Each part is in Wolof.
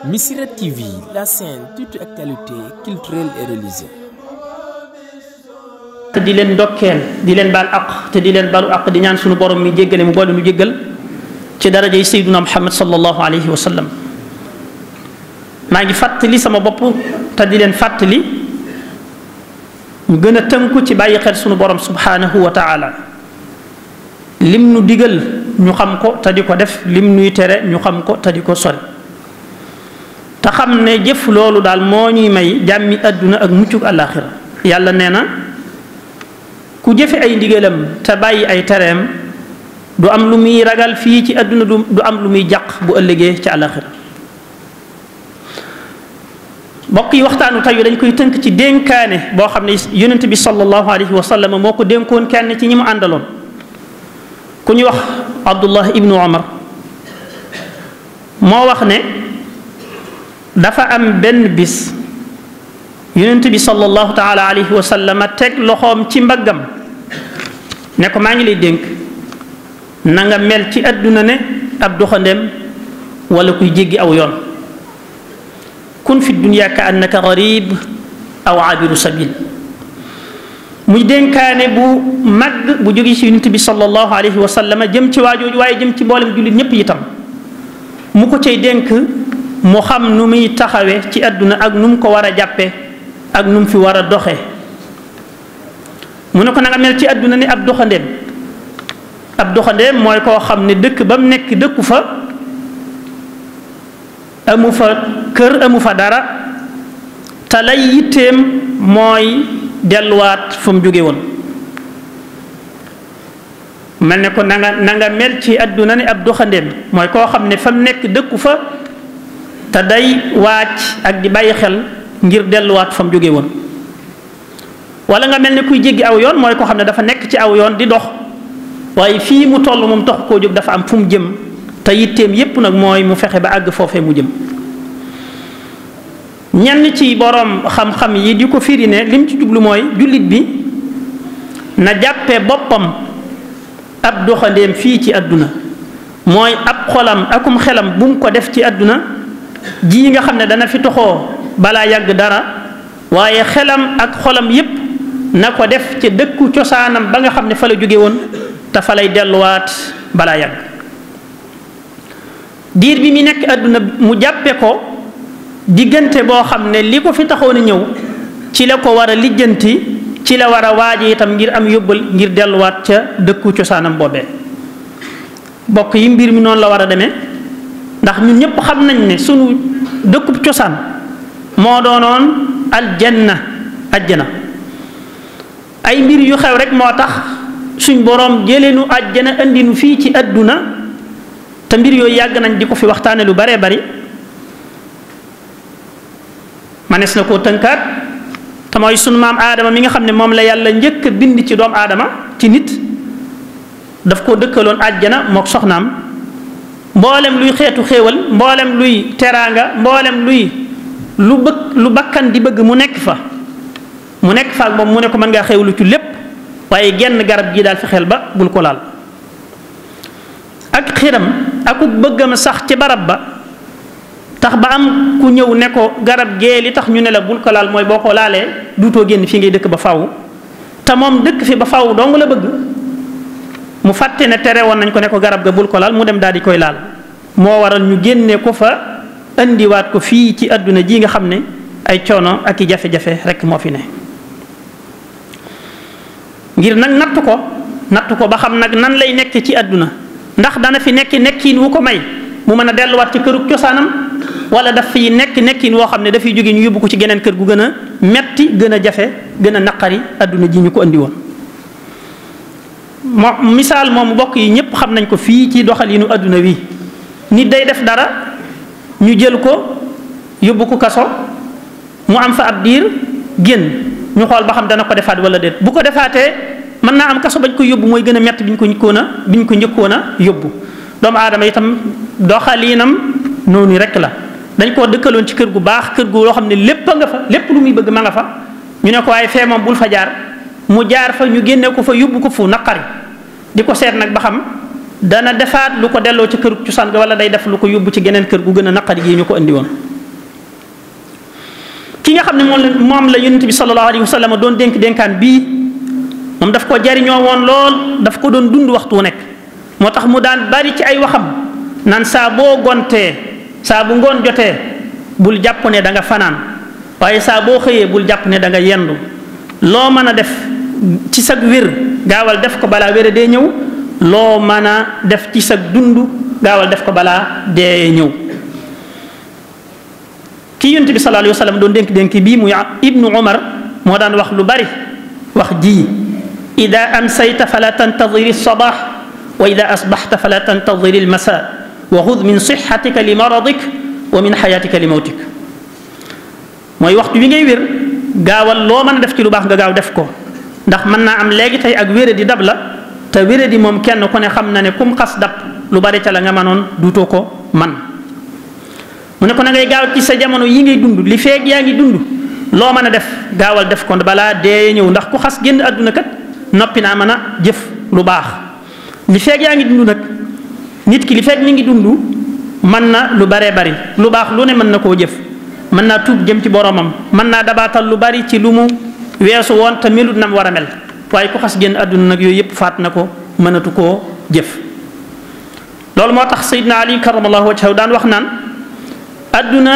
Missirah TV, la chaîne toute actualité culturelle et religieuse. te di leen ndokkeel di leen baal aq te di leen balu aq di ñaan sunu borom mi jéggale mu boole nu jéggal ci darajay sayyiduna Muhammad sallallahu alayhi wa sallam. maa ngi fàttali sama bopp te di leen fàttali ñu gën a tënku ci bàyyi xel sunu borom subhanahu wa taala. lim nu digal ñu xam ko te di ko def, lim nuy tere ñu xam ko te di ko sori. te xam ne jëf loolu daal moo ñuy may jàmmi àdduna ak muccuk àllaaxira. yàlla nee na ku jëfe ay ndigalam te bàyyi ay tereem du am lu muy ragal fii ci àdduna, du am lu muy jàq bu ëllëgee ci àllaaxira. mbokk yi, waxtaanu tey dañ koy tënk ci dénkaane boo xam ne yonent bi sallallahu alayhi wa sallam moo ko dénkoon kenn ci ñi mu àndaloon, ku ñu wax Abdullah ibnu Omar. moo wax ne dafa am benn bis yonent bi sallallahu taala alayhi wa sallam teg loxoom ci mbaggam ne ko maa ngi lay dénk na nga mel ci àdduna ne ab doxandem wala kuy jéggi aw yoon. kun fi dunya ka annaka garib aw abiru sabil. muy dénkaane bu mag bu jóge ci yonent bi sallallahu alayhi wa sallam jëm ci waajooju, waaye jëm ci mboolem jullit ñépp itam. mu ko cay dénk mu xam nu muy taxawe ci àdduna ak nu mu ko war a jàppe ak nu mu fi war a doxe. mu ne ko na nga mel ci àdduna ni ab doxandeem. ab doxandeem mooy koo xam ne dëkk ba mu nekk dëkku fa, amu fa kër, amu fa dara, te lay yitteem mooy delluwaat fa mu jóge woon. mel ne ko na nga mel ci àdduna ni ab doxandeem mooy koo xam ne fa mu nekk dëkku fa, te day wàcc ak di bàyyi xel ngir delluwaat fa mu jóge woon. wala nga mel ne kuy jéggi aw yoon mooy koo xam ne dafa nekk ci aw yoon di dox, waaye fii mu toll moom tax koo jóg, dafa am fu mu jëm, te yitteem yépp nag mooy mu fexe ba àgg foofee mu jëm. ñenn ci boroom xam-xam yi di ko firi ne lim ci jublu mooy jullit bi na jàppe boppam ab doxandeem fii ci àdduna, mooy ab xolam akum xelam bu mu ko def ci àdduna ji nga xam ne dana fi toxoo balaa yàgg dara, waaye xelam ak xolam yépp na ko def ca dëkku cosaanam ba nga xam ne fa la jóge woon, te fa lay delluwaat balaa yàgg. diir bi mu nekk àdduna mu jàppe ko diggante boo xam ne li ko fi taxoon a ñëw ci la ko war a lijjanti, ci la war a waaje itam ngir am yóbbal ngir delluwaat ca dëkku cosaanam boobee. bokk yi, mbir mi noonu la war a demee, ndax ñun ñëpp xam nañ ne sunu dëkkub cosaan moo doonoon aljanna, ajjana. ay mbir yu xew rek moo tax suñ boroom jëleenu ajjana andi nu fii ci àdduna, te mbir yooyu yàgg nañ di ko fi waxtaane lu baree bari. manees na koo tënkaat, te mooy sunu maam aadama mi nga xam ne moom la yàlla njëkk a bind ci doomu aadama, ci nit, daf koo dëkkaloon àjjana mook soxnaam. mboolem luy xeetu xéewal, mboolem luy teraanga, mboolem luy lu bakkan di bëgg mu nekk fa ak moom. mu ne ko mën ngaa xéewlu ci lépp, waaye genn garab gi daal fexeel ba bul ko laal. ak xiram aku bëggam sax ci barab ba tax ba am ku ñëw ne ko garab gee li tax ñu ne la bul ko laal mooy boo ko laalee duutoo génn fii ngay dëkk ba faw, te moom dëkk fi ba faw dong la bëgg. mu fàtte ne tere woon nañ ko ne ko garab ga bul ko laal, mu dem daal di koy laal. moo waral ñu génne ko fa indiwaat ko fii ci àdduna ji nga xam ne ay coono ak i jafe-jafe rek moo fi ne. ngir nag natt ko ba xam nag nan lay nekk ci àdduna, ndax dana fi nekkin wu ko may mu mën a delluwaat ci kërug cosaanam, wala daf fi nekkin woo xam ne dafay jóge ñu yóbbu ko ci geneen kër gu gën a metti, gën a jafe, gën a naqari àdduna ji ñu ko andi woon. misaal moomu bokk yi ñépp xam nañ ko fii ci doxalinu àdduna wi. nit day def dara ñu jël ko yóbbu ko kaso, mu am fa ab diir génn, ñu xool ba xam dana ko defaat wala déet. bu ko defaatee mën naa am kaso bañ ko yóbbu mooy gën a metti biñ ko njëkkoon a yóbbu. doomu aadama itam doxalinam noonu rek la. dañ koo dëkkaloon ci kër gu baax, kër gu loo xam ne lépp a nga fa, lépp lu muy bëgg ma nga fa. ñu ne ko waaye fee moom bul fa jaar, mu jaar fa, ñu génne ko fa yóbbu ko fu naqari. di ko seet nag ba xam dana defaat lu ko delloo ci kër cosaan ga, wala day def lu ko yóbbu ci geneen kër gu gën a naqari gi ñu ko indi woon. ki nga xam ne moom la yonent bi sallallahu alayhi wa sallam doon dénkaan bii moom daf ko jariñoo woon lool, daf ko doon dund waxtu wu nekk. moo tax mu daan bari ci ay waxam naan saa boo gontee, saa bu ngoon jotee bul jàpp ne da nga fanaan, waaye saa boo xëyee bul jàpp ne da nga yendu. loo mën a def ci sag wér gaawal def ko balaa wére dee ñëw, loo mën a def ci sag dund gaawal def ko balaa dee ñëw. kii yonent bi sallallahu alayhi wa sallam doon dénk bii muy ibnu Umar moo daan wax lu bari wax ji: ida amsayta fala tantadiri sabaax wa ida asbaxta fala tantadiri almasa wa xud min sixatika li maradik wa min xayaatika li mawtik. mooy waxtu wi ngay wér gaawal loo mën a def ci lu baax nga gaaw def ko, ndax mën naa am léegi tey ak wére di dab la, te wére di moom kenn ku ne xam na ne kum xas dab lu bari ca la nga mënoon duutoo ko man. mu ne ko na ngay gaaw ci sa jamono yi ngay dund, li feeg yaa ngi dund loo mën a def gaawal def ko balaa dee ñëw, ndax ku xas génn àdduna kat noppi naa mën a jëf lu baax. li feeg yaa ngi dund nag nit ki li feeg mi ngi dund mën na lu baree bari, lu baax lu ne mën na koo jëf, mën naa tuub jëm ci boromam, mën naa dabaatal lu bari ci lu mu weesu woon te melut nam war a mel. waaye ku xas génn àdduna nag yooyu yëpp faat na ko, mënatu koo jëf. loolu moo tax Seydina Ali karamallahu wajhahu daan wax naan àdduna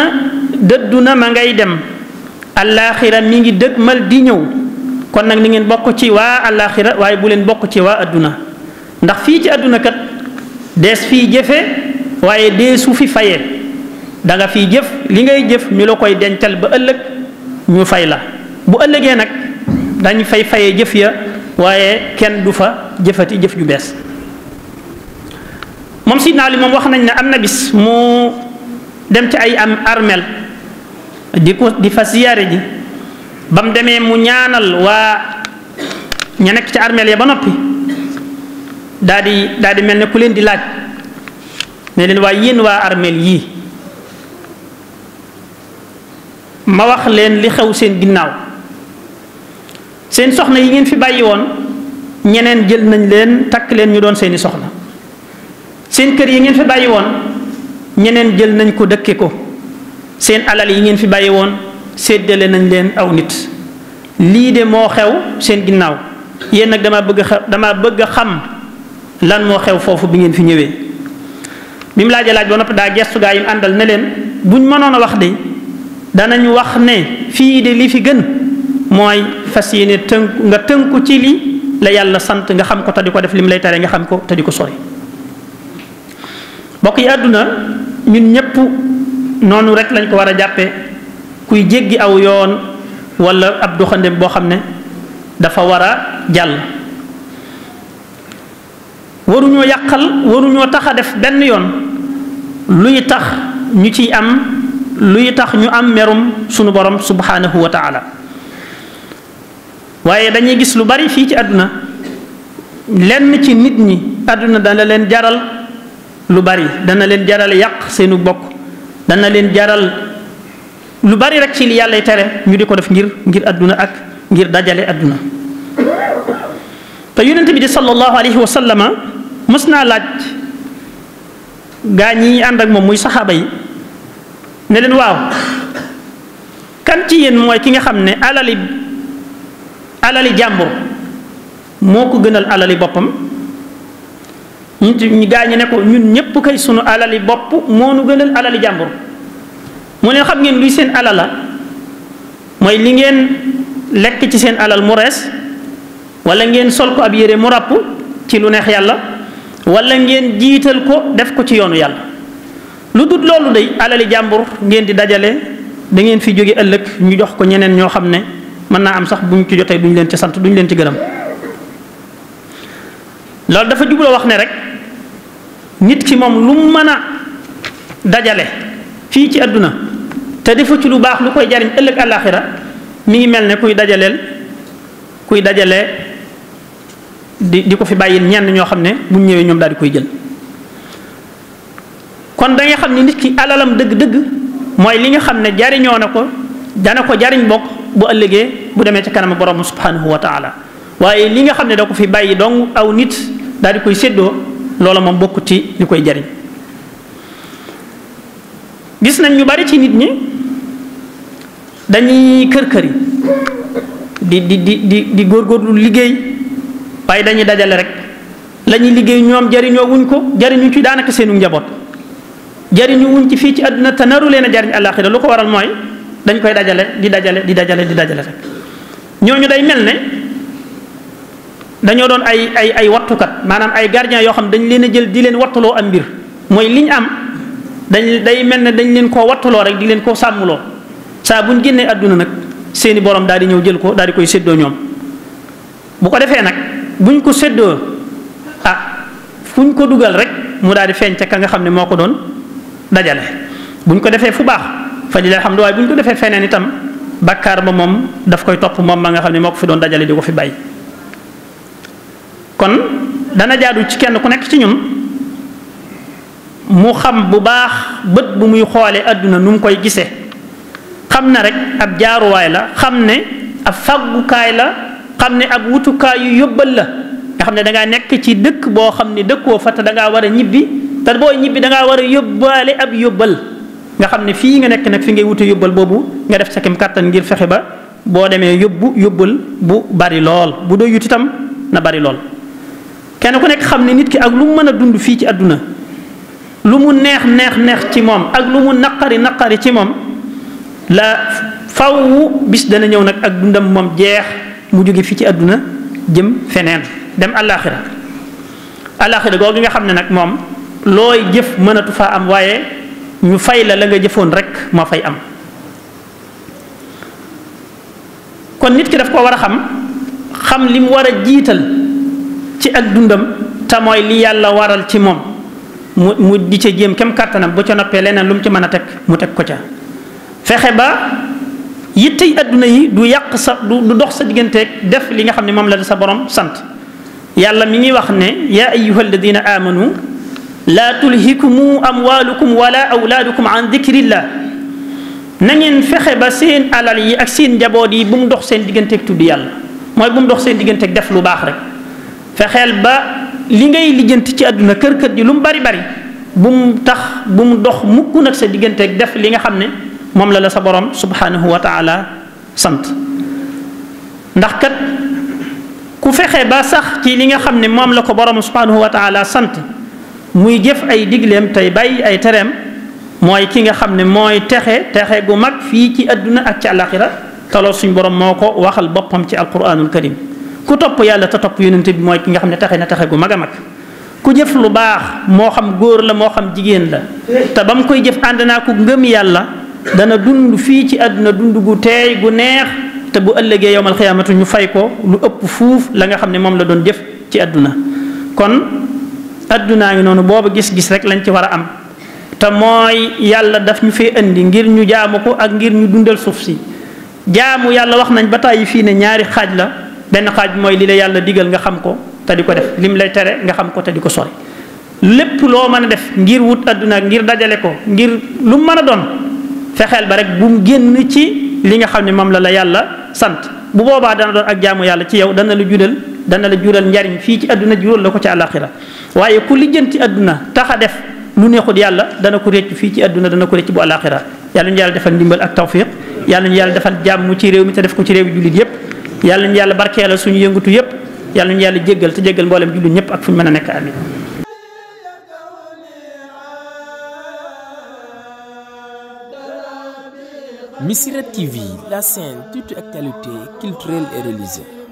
dëddu na ma ngay dem, allaaxira mi ngi dëgmal di ñëw, kon nag ni ngeen bokk ci waa allaaxira waaye bu leen bokk ci waa àdduna. ndax fii ci àdduna kat dees fii jëfe waaye dee su fi fayee, da nga fii jëf li ngay jëf ñu la koy dencal ba ëllëg ñu fay la. bu ëllëgee nag dañ fay fayee jëf ya waaye kenn du fa jëfati jëf ju bees. moom Sidna Ali moom wax nañ ne am na bis mu dem ci ay armel di fa siyaare ji. ba mu demee mu ñaanal waa ña nekk ci armel ya ba noppi daa di mel ne ku leen di laaj ne leen waaye yéen waa armel yii ma wax leen li xew seen ginnaaw. seen soxna yi ngeen fi bàyyi woon ñeneen jël nañ leen takk leen ñu doon seeni soxna. seen kër yi ngeen fi bàyyi woon ñeneen jël nañ ko dëkke ko. seen alal yi ngeen fi bàyyi woon séddale nañ leen aw nit. lii de moo xew seen ginnaaw, yéen nag dama bëgg a xam lan moo xew foofu bi ngeen fi ñëwee. bi mu laajee laaj ba noppi daa gestu gaa yi mu àndal ne leen buñ mënoon a wax de danañ wax ne fii de li fi gën mooy fas yéene nga tënku ci li la yàlla sant nga xam ko te di ko def li mu lay tere nga xam ko te di ko sori. bokk yi àdduna ñun ñëpp noonu rek lañ ko war a jàppe kuy jéggi aw yoon wala ab doxandem boo xam ne dafa war a jàll. waruñoo yàqal, waruñoo tax a def benn yoon luy tax ñu ciy am, luy tax ñu am merum sunu borom subhanahu wa taala. waaye dañuy gis lu bari fii ci àdduna lenn ci nit ñi àdduna dana leen jaral lu bari, dana leen jaral yàq seenu bokk, dana leen jaral lu bari rek ci li yàlla tere ñu di ko def ngir àdduna ak ngir dajale àdduna. te yonent bi di sallallahu alayhi wa sallama mës naa laaj gaa ñi ànd ak moom muy saxaaba yi ne leen waaw kan ci yéen mooy ki nga xam ne alali jàmbur moo ko gënal alali boppam. ñu gaa ñi ne ko ñun ñépp kay sunu alali bopp moo nu gënal alali jàmbur. mu leen xam ngeen luy seen alala mooy li ngeen lekk ci seen alal mu rees, wala ngeen sol ko ab yére mu ràpp ci lu neex yàlla, wala ngeen jiital ko def ko ci yoonu yàlla. lu dul loolu day alali jàmbur ngeen di dajale, da ngeen fi jóge ëllëg ñu jox ko ñeneen ñoo xam ne mën naa am sax buñ ci jotee duñ leen ci sant, duñ leen ci gërëm. loolu dafa jubloo wax ne rek nit ki moom lu mu mën a dajale fii ci àdduna te defu ci lu baax lu koy jariñ ëllëg àllaaxira mi ngi mel ne kuy dajale di ko fi bàyyil ñenn ñoo xam ne buñ ñëwee ñoom daal di koy jël. kon da nga xam ne nit ki alalam dëgg-dëgg mooy li nga xam ne jariñoo na ko, dana ko jariñ bokk bu ëllëgee bu demee ci kanam borom subhanahu wa taala. waaye li nga xam ne da ko fi bàyyi dong aw nit daal di koy séddoo, loola moom bokkut ci li koy jariñ. gis nañ ñu bari ci nit ñi dañuy kër-këri di góorgóorlu liggéey waaye dañuy dajale rek la ñuy liggéey ñoom jariñoo wuñ ko jariñu ci daanaka seenu njaboot jariñu wuñ ci fii ci àdduna te naru leen a jariñ àllaaxira lu ko waral mooy dañ koy dajale di dajale rek ñooñu day mel ne dañoo doon ay wattukat maanaam ay gardien yoo xam dañ leen a jël di leen wattuloo am mbir mooy liñ am day mel ne dañ leen koo wattuloo rek di leen koo sàmmuloo saa buñ génnee àdduna nag seeni borom daal di ñëw jël ko daal di koy séddoo ñoom bu ko defee nag buñ ko séddoo fuñ ko dugal rek mu daal di feeñ ca ka nga xam ne moo ko doon dajale buñ ko defee fu baax fa di xam waaye buñ ko defee feneen itam bakkaar ba moom daf koy topp moom ma nga xam ne moo ko fi doon dajale di ko fi bàyyi. kon dana jaadu ci kenn ku nekk ci ñun mu xam bu baax bët bu muy xoolee àdduna nu mu koy gisee xam na rek ab jaaruwaay la xam ne ab faggukaay la xam ne ab wutukaay yu yóbbal la nga xam ne dangaa nekk ci dëkk boo xam ne dëkkoo fa te dangaa war a ñibbi te booy ñibbi dangaa war a yóbbaale ab yóbbal nga xam ne fii nga nekk nag fi ngay wute yóbbal boobu nga def sa kem kàttan ngir fexe ba boo demee yóbbal bu bari lool bu doy yut itam na bari lool. kenn ku nekk xam ne nit ki ak lu mu mën a dund fii ci àdduna lu mu neex ci moom ak lu mu naqari ci moom la faw bis dana ñëw nag ak dundam moom jeex mu jóge fii ci àdduna jëm feneen dem àllaaxira googu nga xam ne nag moom looy jëf mënatu faa am waaye ñu fay la nga jëfoon rek moo fay am. kon nit ki daf ko war a xam li mu war a jiital ci ak dundam te mooy li yàlla waral ci moom mu di ca jéem kem kàttanam bu ca noppee leneen lu mu ci mën a teg mu teg ko ca fexe ba yittey adduna yi du yàq du dox sa digganteeg def li nga xam ne moom la sa borom sant yàlla mi ngi wax ne yaa ayyuha alladina amanu laa tulhikumu amwalukum wala awlaadukum an dikrillah na ngeen fexe ba seen alal yi ak seen njaboot yi bu mu dox seen digganteeg tudd yàlla mooy bu mu dox seen digganteeg def lu baax rek fexeel ba li ngay lijjanti ci àdduna kër ji lu mu bari bu mu dox mukk nag sa digganteeg def li nga xam ne moom la sa borom subhanahu wa taala sant ndax kat ku fexe ba sax ci li nga xam ne moom la ko borom subhanahu wa taala sant muy jëf ay digleem tey bàyyi ay tereem mooy ki nga xam ne mooy texe gu mag fii ci àdduna ak ci àllaaxira te loolu suñ borom moo ko waxal boppam ci alquranul karim ku topp yàlla te topp yonent bi mooy ki nga xam ne texe gu mag a mag ku jëf lu baax moo xam góor la moo xam jigéen la te ba mu koy jëf ànd naa ko ngëm yàlla dana dund fii ci àdduna dund gu teey gu neex te bu ëllëgee yowmal xiyaamatu ñu fay ko lu ëpp fuuf la nga xam ne moom la doon jëf ci àdduna kon àddunaa ngi noonu booba gis-gis rek lañ ci war a am te mooy yàlla daf ñu fee indi ngir ñu jaamu ko ak ngir ñu dundal suuf si jaamu yàlla wax nañ ba tàyyi fii ne ñaari xaaj la benn xaaj mooy li la yàlla digal nga xam ko te di ko def lim lay tere nga xam ko te di ko sori lépp loo mën a def ngir wut àdduna ngir dajale ko ngir lu mën a doon fexeel ba rek bu mu génn ci li nga xam ne moom la yàlla sant bu boobaa dana doon ak jaamu yàlla ci yow dana la jural njariñ fii ci àdduna jural la ko ci àllaaxira waaye ku lijjanti àdduna tax a def lu neexut yàlla dana ko réccu fii ci àdduna dana ko réccu bu àllaaxira yàlla ñu yàlla defal ndimbal ak tawfiq yàlla ñu yàlla defal jàmm ci réew mi te def ko ci réew jullit yépp yàlla ñu yàlla barkeelal suñu yëngatu yépp yàlla ñu yàlla jéggal te jéggal mboolem jullit ñëpp ak fu ñu mën a nekk amin Missirah TV, la chaîne toute actualité culturelle et religieuse.